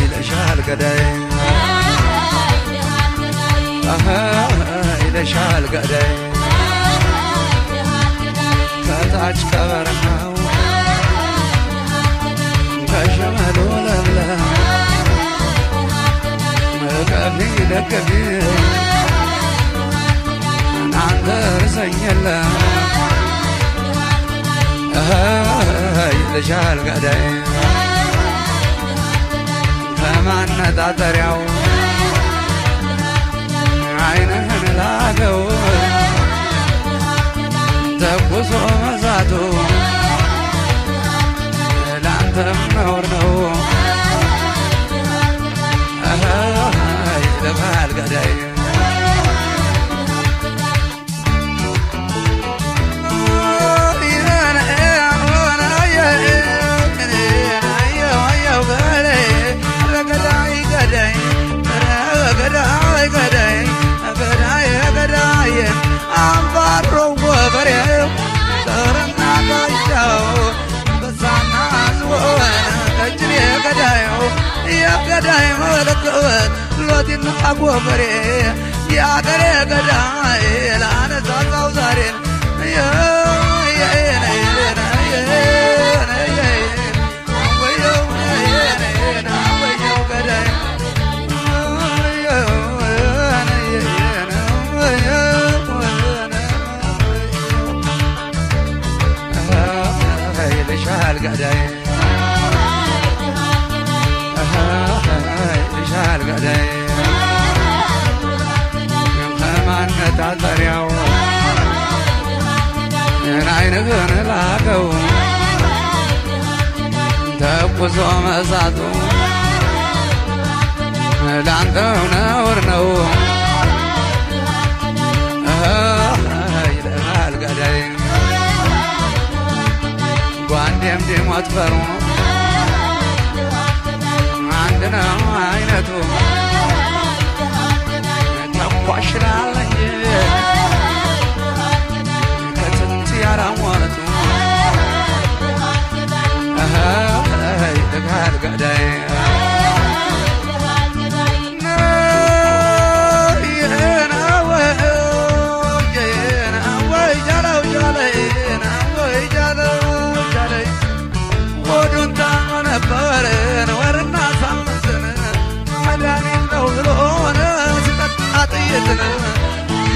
ይለሻል ገዳይ ይለሻል ገዳይ ከታች ከበረሃው ከሸመሉ ለምለም መቀፊ ደገፊ እናንተ ርሰኝለ ይለሻል ገዳይ ከማነጣጠሪያው አይንህን ላገው ተኩሶ መዛቱ ለአንተም ነውር ነው ይለፋል ገዳይ ገዳይ መለከት ሎቲን አጎበሬ ያገሬ ገዳይ ላነሳሳው ዛሬን ይለሻል ገዳይ ይለሻል ገዳይ ከማነጣጠሪያው አይንህን ላከው ተኩሶ መሳቱ ለአንተው ነውር ነው ይለሻል ገዳይ ጓንዴም ዲሞት ፈሩ አንድ ነው አይነቱ ተኳሽላል እንጂ ከጥንት ያራሞቱ ይለሻል ገዳይ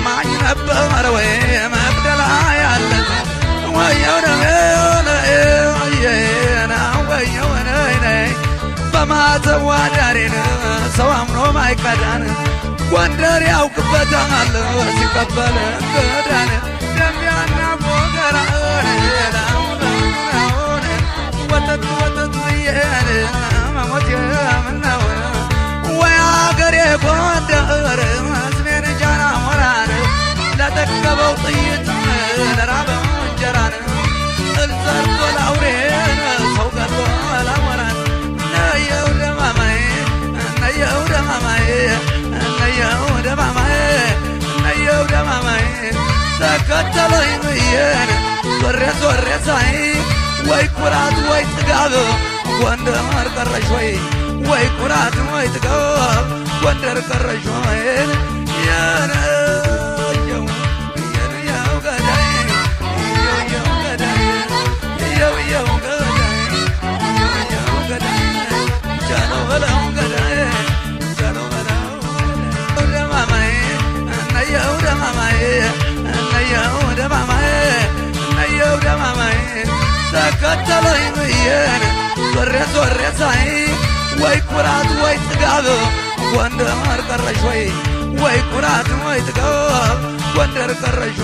ማኝ ነበር ወይ መቅደላ ያለ ወየው በማተብ ዋዳሬን ሰው አምኖ ማይቀዳን ጎንደር ያውቅበታል ሲቀበል እንግዳን ደምቢያና ፎገራን ወተት ወተት ብዬን መሞት የምነው ወይ አገሬ ጎንደር ስሜን ጃና ሞራን ለጠገበው ጥይት ለራበው እንጀራን እልዘርቶ ላውሬን ሰው ገሎ ላሞራን ነየው ደማማይ ነየው ደማማይ ነየው ደማማይ ነየው ደማማይ ተከተለኝ ብዬን ዞሬ ዞሬ ሳይ ወይ ኩራት ወይ ጥጋብ ጎንደር ቀረሽ ወይ ኩራት ወይ ጥጋብ ጎንደር ቀረሽ የነየው ገዳይ የው ገዳይ ጃኖ በለው ገዳይ ጃኖ በለው ደማማይ ነየው ደማማይ ነየው ደማማይ ነየው ደማማይ ተከተለኝ ብዬን ዞሬ ዞሬ ሳይ ወይ ኩራት ወይ ጥጋብ ጎንደር ቀረሽ ወይ ኩራት ወይ ጥጋብ ጎንደር ቀረሽ